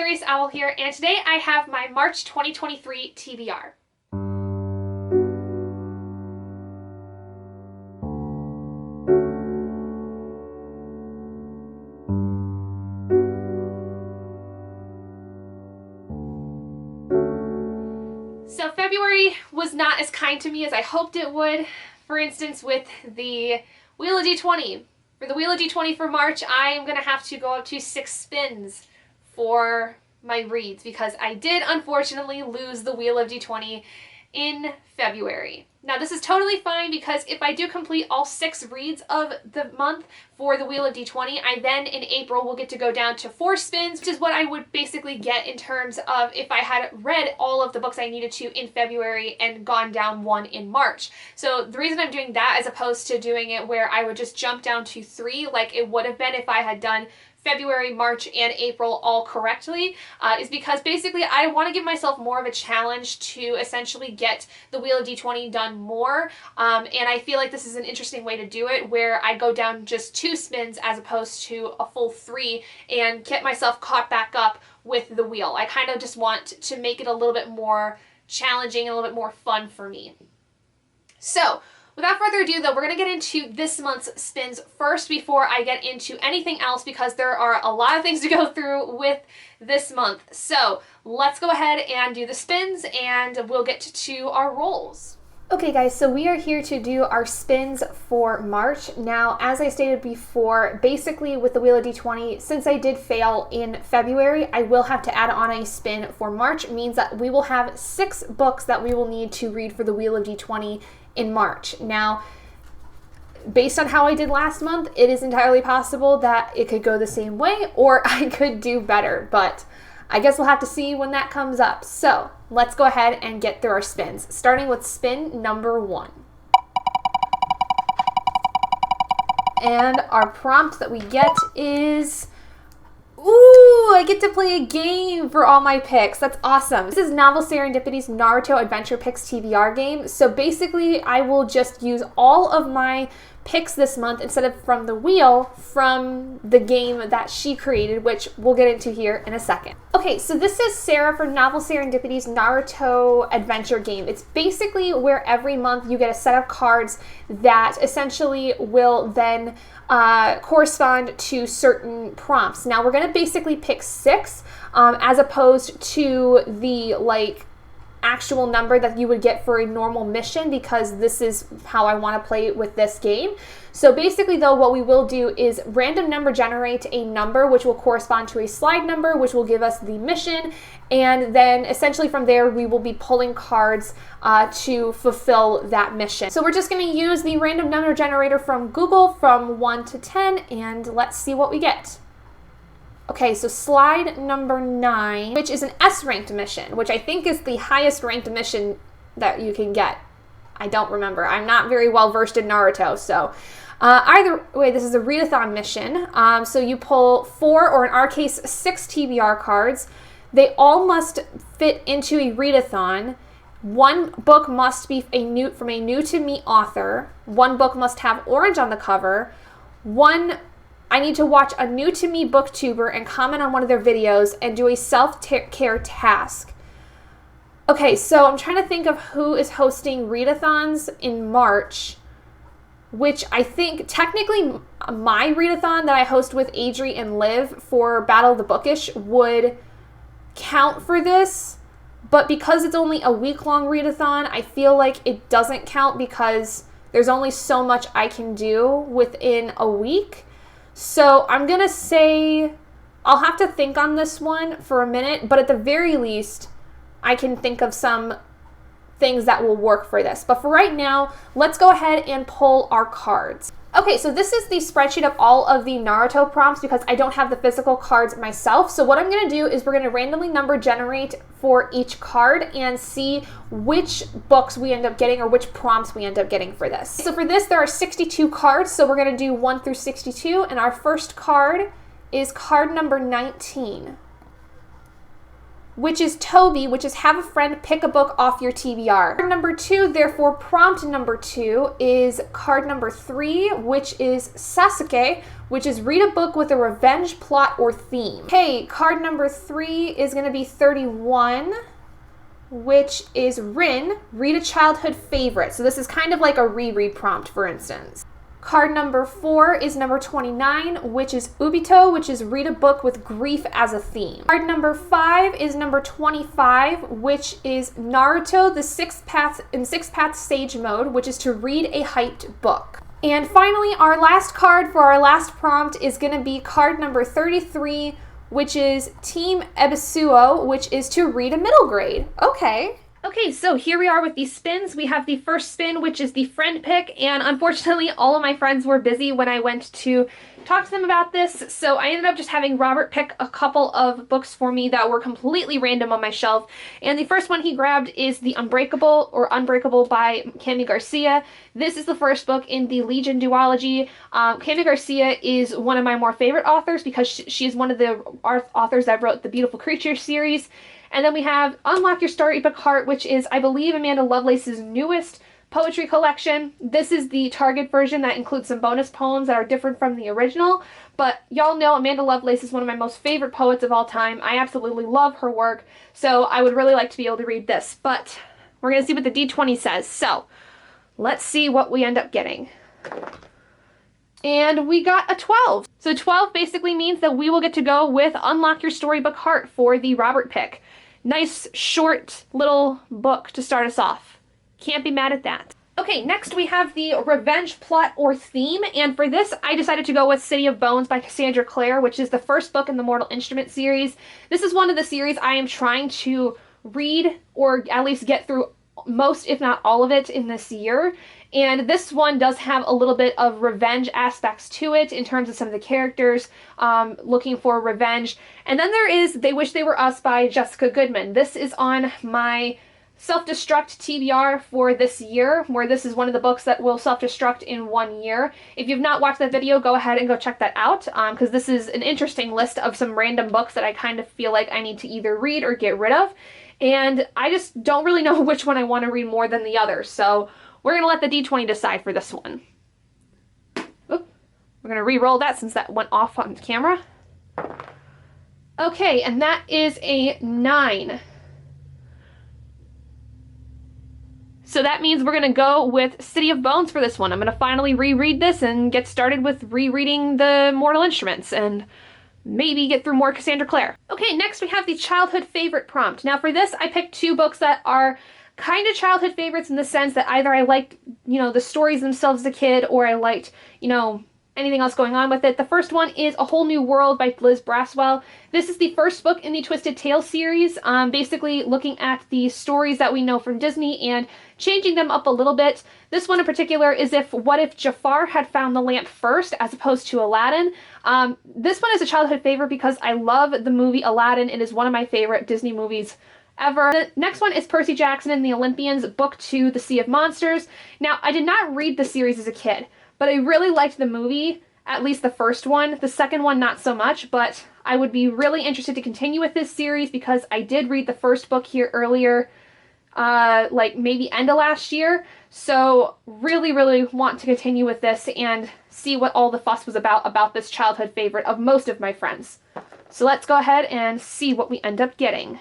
Curious Owl here, and today I have my March 2023 TBR. So February was not as kind to me as I hoped it would. For instance, with the Wheel of D20. For the Wheel of D20 for March, I am going to have to go up to 6 spins for my reads because I did unfortunately lose the Wheel of D20 in February. Now this is totally fine because if I do complete all 6 reads of the month for the Wheel of D20, I then in April will get to go down to 4 spins, which is what I would basically get in terms of if I had read all of the books I needed to in February and gone down 1 in March. So the reason I'm doing that as opposed to doing it where I would just jump down to 3 like it would have been if I had done February, March, and April all correctly is because basically I want to give myself more of a challenge to essentially get the Wheel of D20 done more, and I feel like this is an interesting way to do it where I go down just 2 spins as opposed to a full 3 and get myself caught back up with the wheel. I kind of just want to make it a little bit more challenging and a little bit more fun for me. So without further ado though, we're going to get into this month's spins first before I get into anything else because there are a lot of things to go through with this month. So let's go ahead and do the spins and we'll get to our rolls. Okay guys, so we are here to do our spins for March. Now, as I stated before, basically with the Wheel of D20, since I did fail in February, I will have to add on a spin for March. It means that we will have 6 books that we will need to read for the Wheel of D20 in March. Now, based on how I did last month, it is entirely possible that it could go the same way or I could do better, but I guess we'll have to see when that comes up. So let's go ahead and get through our spins, starting with spin number 1. And our prompt that we get is, ooh, I get to play a game for all my picks. That's awesome. This is Novel Serendipity's Naruto Adventure Picks TBR game. So basically, I will just use all of my picks this month instead of from the wheel from the game that she created, which we'll get into here in a second. Okay, so this is Sarah for Novel Serendipity's Naruto Adventure game. It's basically where every month you get a set of cards that essentially will then correspond to certain prompts. Now we're going to basically pick 6 as opposed to the actual number that you would get for a normal mission because this is how I want to play with this game. So basically though, what we will do is random number generate a number which will correspond to a slide number which will give us the mission, and then essentially from there we will be pulling cards to fulfill that mission. So we're just going to use the random number generator from Google from 1 to 10 and let's see what we get. Okay, so slide number 9, which is an S-ranked mission, which I think is the highest ranked mission that you can get. I don't remember. I'm not very well versed in Naruto, so either way, this is a readathon mission. So you pull 4, or in our case, 6 TBR cards. They all must fit into a readathon. 1 book must be from a new to me author. 1 book must have orange on the cover. I need to watch a new to me booktuber and comment on one of their videos and do a self-care task. Okay, so I'm trying to think of who is hosting readathons in March, which I think technically my readathon that I host with Adri and Liv for Battle of the Bookish would count for this, but because it's only a week-long readathon, I feel like it doesn't count because there's only so much I can do within a week. So I'm going to say I'll have to think on this one for a minute, but at the very least, I can think of some things that will work for this. But for right now, let's go ahead and pull our cards. Okay, so this is the spreadsheet of all of the Naruto prompts because I don't have the physical cards myself. So what I'm going to do is we're going to randomly number generate for each card and see which books we end up getting or which prompts we end up getting for this. So for this, there are 62 cards. So we're going to do 1 through 62. And our first card is card number 19. which is Toby, which is have a friend pick a book off your TBR. Card number 2, therefore prompt number 2, is card number 3, which is Sasuke, which is read a book with a revenge plot or theme. Okay, card number 3 is going to be 31, which is Rin, read a childhood favorite. So this is kind of like a reread prompt, for instance. Card number 4 is number 29, which is Ubito, which is read a book with grief as a theme. Card number 5 is number 25, which is Naruto, the Six Paths in Six Paths Sage Mode, which is to read a hyped book. And finally, our last card for our last prompt is going to be card number 33, which is Team Ebisuo, which is to read a middle grade. Okay, so here we are with these spins. We have the first spin, which is the friend pick, and unfortunately all of my friends were busy when I went to talk to them about this, so I ended up just having Robert pick a couple of books for me that were completely random on my shelf, and the first one he grabbed is The Unbreakable by Cami Garcia. This is the first book in the Legion duology. Cami Garcia is one of my more favorite authors because she is one of the authors that wrote the Beautiful Creatures series. And then we have Unlock Your Storybook Heart, which is, I believe, Amanda Lovelace's newest poetry collection. This is the Target version that includes some bonus poems that are different from the original. But y'all know Amanda Lovelace is one of my most favorite poets of all time. I absolutely love her work, so I would really like to be able to read this. But we're going to see what the D20 says. So let's see what we end up getting. And we got a 12. So 12 basically means that we will get to go with Unlock Your Storybook Heart for the Robert pick. Nice, short, little book to start us off. Can't be mad at that. Okay, next we have the revenge plot or theme, and for this I decided to go with City of Bones by Cassandra Clare, which is the first book in the Mortal Instrument series. This is one of the series I am trying to read, or at least get through most, if not all of it, in this year. And this one does have a little bit of revenge aspects to it in terms of some of the characters looking for revenge. And then there is They Wish They Were Us by Jessica Goodman. This is on my self-destruct TBR for this year, where this is one of the books that will self-destruct in 1 year. If you've not watched that video, go ahead and go check that out, because this is an interesting list of some random books that I kind of feel like I need to either read or get rid of. And I just don't really know which one I want to read more than the other, so we're going to let the D20 decide for this one. Oop. We're going to re-roll that since that went off on camera. Okay, and that is a 9. So that means we're going to go with City of Bones for this one. I'm going to finally reread this and get started with rereading the Mortal Instruments and maybe get through more Cassandra Clare. Okay, next we have the childhood favorite prompt. Now for this, I picked 2 books that are kind of childhood favorites in the sense that either I liked, the stories themselves as a kid, or I liked, anything else going on with it. The first one is A Whole New World by Liz Braswell. This is the first book in the Twisted Tales series, basically looking at the stories that we know from Disney and changing them up a little bit. This one in particular is what if Jafar had found the lamp first as opposed to Aladdin. This one is a childhood favorite because I love the movie Aladdin. It is one of my favorite Disney movies ever. The next one is Percy Jackson and the Olympians, Book 2, The Sea of Monsters. Now, I did not read the series as a kid, but I really liked the movie, at least the first one. The second one, not so much, but I would be really interested to continue with this series because I did read the first book here earlier, like maybe end of last year. So really, really want to continue with this and see what all the fuss was about this childhood favorite of most of my friends. So let's go ahead and see what we end up getting.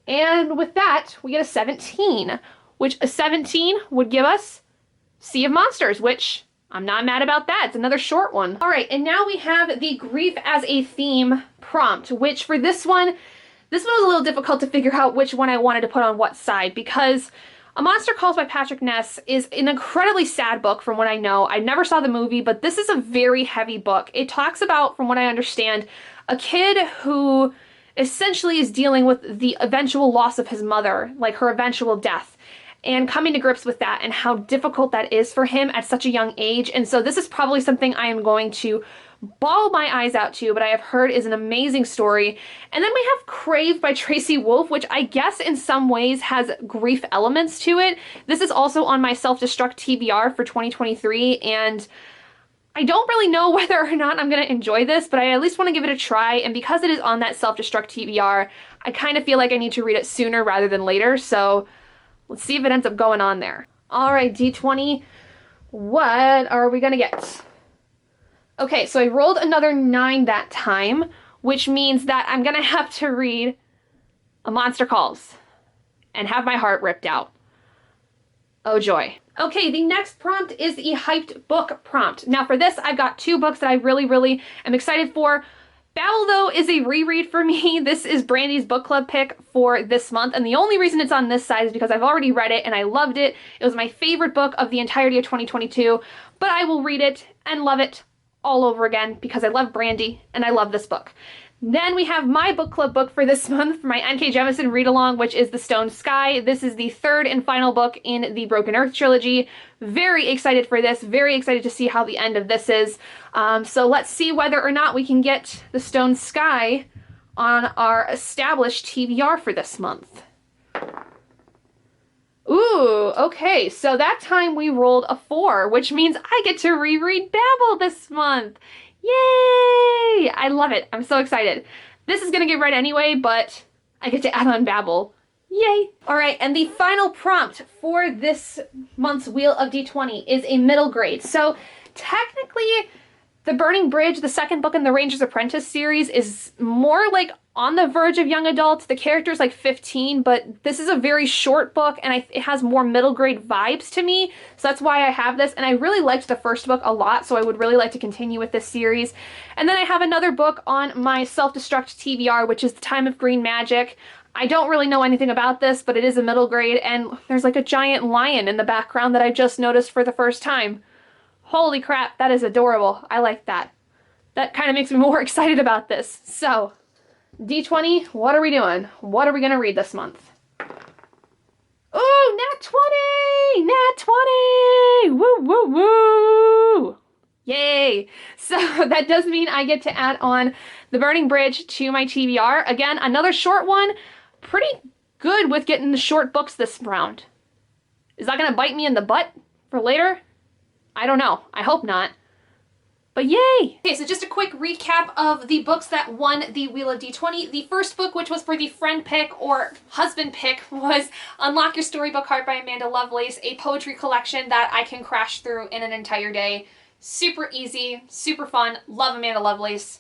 And with that, we get a 17, which a 17 would give us Sea of Monsters, which I'm not mad about that. It's another short one. All right, and now we have the grief as a theme prompt, which for this one was a little difficult to figure out which one I wanted to put on what side, because A Monster Calls by Patrick Ness is an incredibly sad book from what I know. I never saw the movie, but this is a very heavy book. It talks about, from what I understand, a kid who essentially is dealing with the eventual loss of his mother, like her eventual death, and coming to grips with that and how difficult that is for him at such a young age. And so this is probably something I am going to bawl my eyes out to, but I have heard is an amazing story. And then we have Crave by Tracy Wolff, which I guess in some ways has grief elements to it. This is also on my self-destruct TBR for 2023, and I don't really know whether or not I'm going to enjoy this, but I at least want to give it a try, and because it is on that self-destruct TBR, I kind of feel like I need to read it sooner rather than later, so let's see if it ends up going on there. All right, D20, what are we going to get? Okay, so I rolled another 9 that time, which means that I'm going to have to read A Monster Calls and have my heart ripped out. Oh joy. Okay, the next prompt is the hyped book prompt. Now for this, I've got 2 books that I really am excited for. Babel, though, is a reread for me. This is Brandy's book club pick for this month, and the only reason it's on this side is because I've already read it and I loved it. It was my favorite book of the entirety of 2022, but I will read it and love it all over again because I love Brandy and I love this book. Then we have my book club book for this month for my N.K. Jemisin read-along, which is The Stone Sky. This is the 3rd and final book in the Broken Earth trilogy. Very excited for this. Very excited to see how the end of this is. So let's see whether or not we can get The Stone Sky on our established TBR for this month. Ooh, okay. So that time we rolled a 4, which means I get to reread Babel this month. Yay! I love it. I'm so excited. This is going to get read anyway, but I get to add on Babel. Yay! All right, and the final prompt for this month's Wheel of D20 is a middle grade. So technically, The Burning Bridge, the second book in the Ranger's Apprentice series, is more like on the verge of young adults. The character's like 15, but this is a very short book and it has more middle grade vibes to me. So that's why I have this. And I really liked the first book a lot, so I would really like to continue with this series. And then I have another book on my self-destruct TBR, which is The Time of Green Magic. I don't really know anything about this, but it is a middle grade, and there's like a giant lion in the background that I just noticed for the first time. Holy crap, that is adorable. I like that. That kind of makes me more excited about this. So, D20, what are we doing? What are we going to read this month? Ooh, nat 20! Nat 20! Woo, woo, woo! Yay! So that does mean I get to add on The Burning Bridge to my TBR. Again, another short one. Pretty good with getting the short books this round. Is that going to bite me in the butt for later? I don't know. I hope not. But yay! Okay, so just a quick recap of the books that won the Wheel of D20. The first book, which was for the friend pick or husband pick, was Unlock Your Storybook Heart by Amanda Lovelace, a poetry collection that I can crash through in an entire day. Super easy, super fun, love Amanda Lovelace.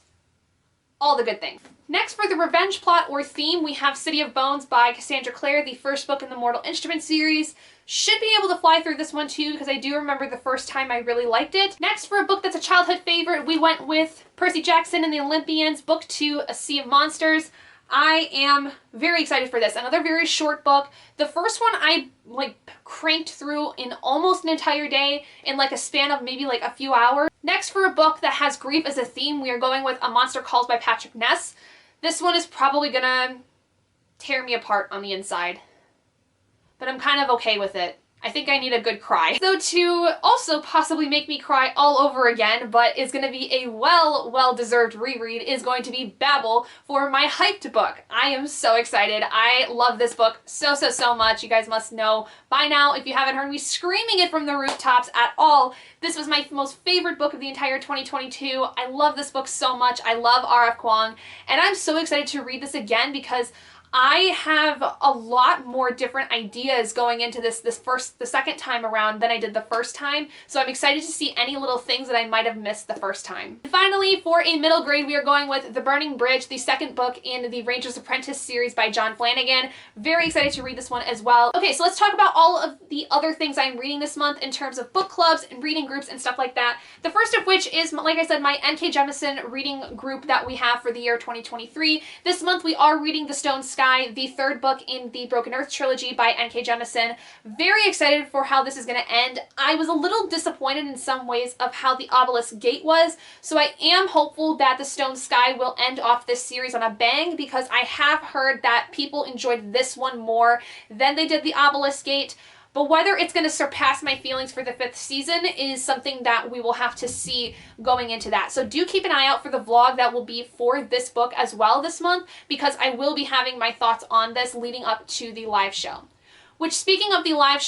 All the good things. Next, for the revenge plot or theme, we have City of Bones by Cassandra Clare, the first book in the Mortal Instruments series. Should be able to fly through this one too, because I do remember the first time I really liked it. Next, for a book that's a childhood favorite, we went with Percy Jackson and the Olympians, Book 2, A Sea of Monsters. I am very excited for this. Another very short book. The first one I cranked through in almost an entire day in like a span of maybe like a few hours. Next, for a book that has grief as a theme, we are going with A Monster Calls by Patrick Ness. This one is probably gonna tear me apart on the inside, but I'm kind of okay with it. I think I need a good cry. So to also possibly make me cry all over again, but is going to be a well-deserved reread, is going to be Babel for my hyped book. I am so excited. I love this book so much. You guys must know by now, if you haven't heard me screaming it from the rooftops at all, this was my most favorite book of the entire 2022. I love this book so much. I love R.F. Kuang, and I'm so excited to read this again because I have a lot more different ideas going into the second time around than I did the first time, so I'm excited to see any little things that I might have missed the first time. And finally, for a middle grade, we are going with The Burning Bridge, the second book in the Ranger's Apprentice series by John Flanagan. Very excited to read this one as well. Okay, so let's talk about all of the other things I'm reading this month in terms of book clubs and reading groups and stuff like that. The first of which is, like I said, my N.K. Jemisin reading group that we have for the year 2023. This month we are reading The Stone Sky, the third book in the Broken Earth trilogy by N.K. Jemisin. Very excited for how this is going to end. I was a little disappointed in some ways of how the Obelisk Gate was, so I am hopeful that The Stone Sky will end off this series on a bang, because I have heard that people enjoyed this one more than they did the Obelisk Gate. But whether it's going to surpass my feelings for the 5th season is something that we will have to see going into that. So do keep an eye out for the vlog that will be for this book as well this month, because I will be having my thoughts on this leading up to the live show. which, speaking of the live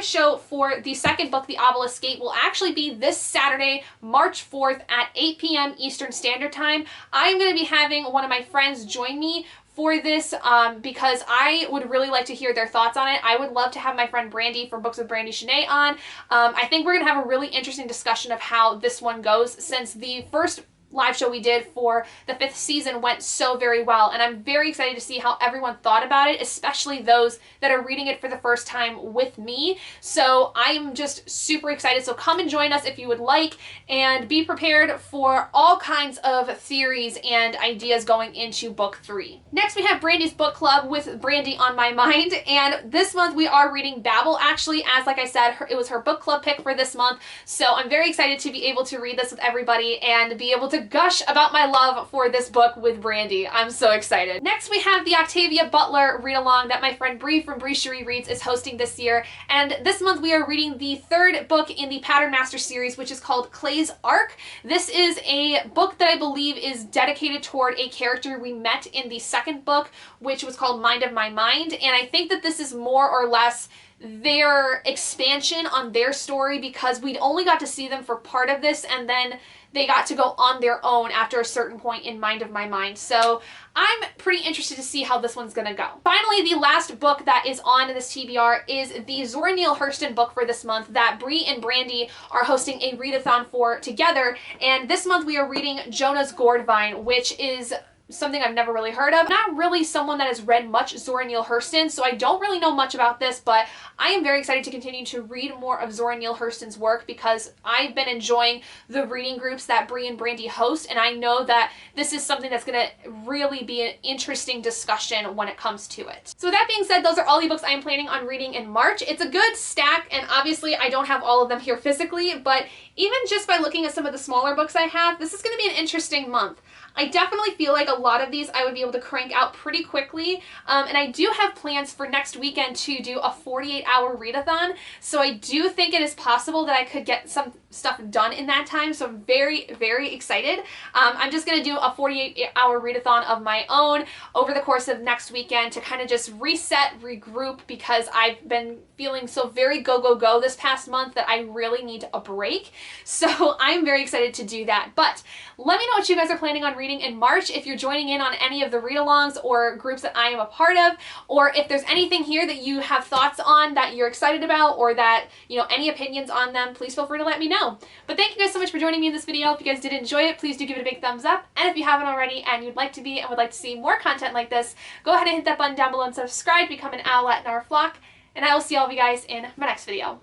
show for the second book, The Obelisk Gate, will actually be this Saturday, March 4th at 8 p.m. Eastern Standard Time. I'm going to be having one of my friends join me for this because I would really like to hear their thoughts on it. I would love to have my friend Brandy from Books with Brandy Shanae on. I think we're going to have a really interesting discussion of how this one goes, since the first live show we did for the 5th season went so very well, and I'm very excited to see how everyone thought about it, especially those that are reading it for the first time with me. So I'm just super excited. So come and join us if you would like, and be prepared for all kinds of theories and ideas going into book 3. Next, we have Brandy's book club with Brandy on my mind, and this month we are reading Babel. Actually, as like I said, it was her book club pick for this month, so I'm very excited to be able to read this with everybody and be able to gush about my love for this book with Brandy. I'm so excited. Next, we have the Octavia Butler read-along that my friend Bree from Bree Cherie Reads is hosting this year, and this month we are reading the 3rd book in the Pattern Master series, which is called Clay's Arc. This is a book that I believe is dedicated toward a character we met in the 2nd book, which was called Mind of My Mind, and I think that this is more or less their expansion on their story, because we only got to see them for part of this, and then they got to go on their own after a certain point in Mind of My Mind. So I'm pretty interested to see how this one's gonna go. Finally, the last book that is on this TBR is the Zora Neale Hurston book for this month that Bree and Brandy are hosting a readathon for together. And this month we are reading Jonah's Gourdvine, which is something I've never really heard of. Not really someone that has read much Zora Neale Hurston, so I don't really know much about this, but I am very excited to continue to read more of Zora Neale Hurston's work, because I've been enjoying the reading groups that Bree and Brandy host, and I know that this is something that's going to really be an interesting discussion when it comes to it. So with that being said, those are all the books I am planning on reading in March. It's a good stack, and obviously I don't have all of them here physically, but even just by looking at some of the smaller books I have, this is going to be an interesting month. I definitely feel like a lot of these I would be able to crank out pretty quickly, and I do have plans for next weekend to do a 48-hour readathon, so I do think it is possible that I could get some stuff done in that time, so I'm very, very excited. I'm just going to do a 48-hour readathon of my own over the course of next weekend to kind of just reset, regroup, because I've been feeling so very go, go, go this past month that I really need a break. So I'm very excited to do that. But let me know what you guys are planning on reading in March, if you're joining in on any of the read-alongs or groups that I am a part of, or if there's anything here that you have thoughts on that you're excited about, or that, you know, any opinions on them, please feel free to let me know. But thank you guys so much for joining me in this video. If you guys did enjoy it, please do give it a big thumbs up. And if you haven't already and you'd like to be and would like to see more content like this, go ahead and hit that button down below and subscribe, become an owlet in our flock, and I will see all of you guys in my next video.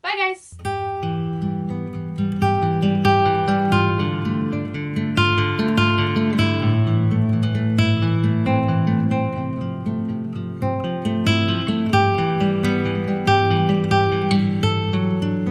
Bye guys!